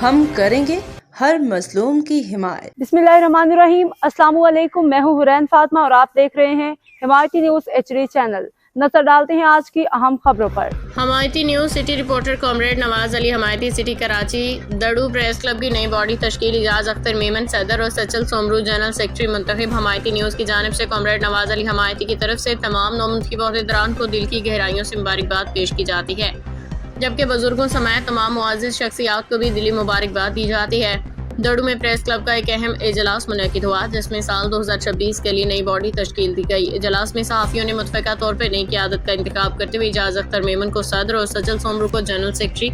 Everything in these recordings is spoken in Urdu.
ہم کریں گے ہر مظلوم کی حمایت۔ بسم اللہ الرحمن الرحیم۔ السلام علیکم، میں ہوں حرین فاطمہ اور آپ دیکھ رہے ہیں حمایتی نیوز HD چینل۔ نظر ڈالتے ہیں آج کی اہم خبروں پر۔ Himayati news city reporter comrade Nawaz Ali Himayati city Karachi Daro press club کی نئی باڈی تشکیل، اعجاز اختر میمن صدر اور سچل سومرو جنرل سیکرٹری منتخب۔ حمایتی نیوز کی جانب سے کامریڈ نواز علی حمایتی کی طرف سے تمام نومنتخب عہدیداران کو دل کی گہرائیوں سے مبارکباد پیش کی جاتی ہے، جبکہ بزرگوں سمیت تمام معزز شخصیات کو بھی دلی مبارکباد دی جاتی ہے۔ دڑو میں پریس کلب کا ایک اہم اجلاس منعقد ہوا، جس میں سال 2026 کے لیے نئی باڈی تشکیل دی گئی۔ اجلاس میں صحافیوں نے متفقہ طور پر نئی قیادت کا انتخاب کرتے ہوئے اعجاز اختر میمن کو صدر اور سچل سومرو کو جنرل سیکرٹری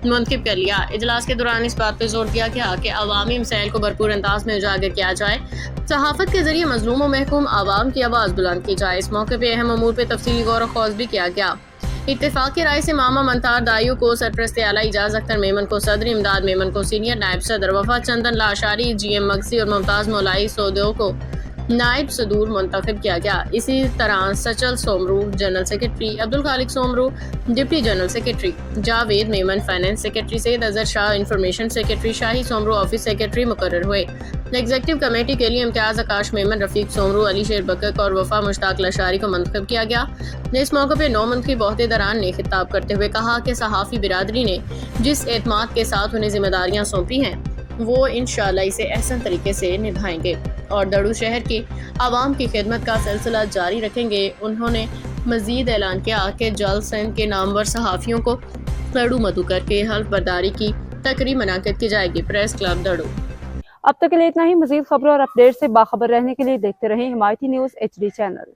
منتخب کر لیا۔ اجلاس کے دوران اس بات پر زور دیا گیا کہ عوامی مسائل کو بھرپور انداز میں اجاگر کیا جائے، صحافت کے ذریعے مظلوم و محکوم عوام کی آواز بلند کی جائے۔ اس موقع پہ اہم امور پہ تفصیلی غور و خوض بھی کیا گیا۔ اتفاق کی رائے سے ماما منتار دائیو کو سرپرست اعلیٰ، اعجاز اختر میمن کو صدر، امداد میمن کو سینئر نائب صدر، وفا چندن لاشاری GM مگسی اور ممتاز مولائی سودو کو نائب صدور منتخب کیا گیا۔ اسی طرح Sachal Soomro general secretary, Abdul Khaliq Soomro deputy general secretary, Javed Memon finance secretary, Syed Azhar Shah information secretary, Shahi Soomro office secretary مقرر ہوئے۔ ایگزیکٹو کمیٹی کے لیے امتیاز آکاش میمن، رفیق سومرو، علی شیر بکک اور وفا مشتاق لاشاری کو منتخب کیا گیا۔ اس موقع پہ نو منتخب عہدیداران نے خطاب کرتے ہوئے کہا کہ صحافی برادری نے جس اعتماد کے ساتھ انہیں ذمہ داریاں سونپی ہیں، وہ انشاءاللہ اسے احسن طریقے سے نبھائیں گے اور دڑو شہر کی عوام کی خدمت کا سلسلہ جاری رکھیں گے۔ انہوں نے مزید اعلان کیا کہ جلد سندھ کے نامور صحافیوں کو دڑو مدعو کر کے حلف برداری کی تقریب منعقد کی جائے گی۔ Press club Daro. اب تک کے لیے اتنا ہی۔ مزید خبروں اور اپڈیٹ سے باخبر رہنے کے لیے دیکھتے رہیں حمایتی نیوز HD چینل۔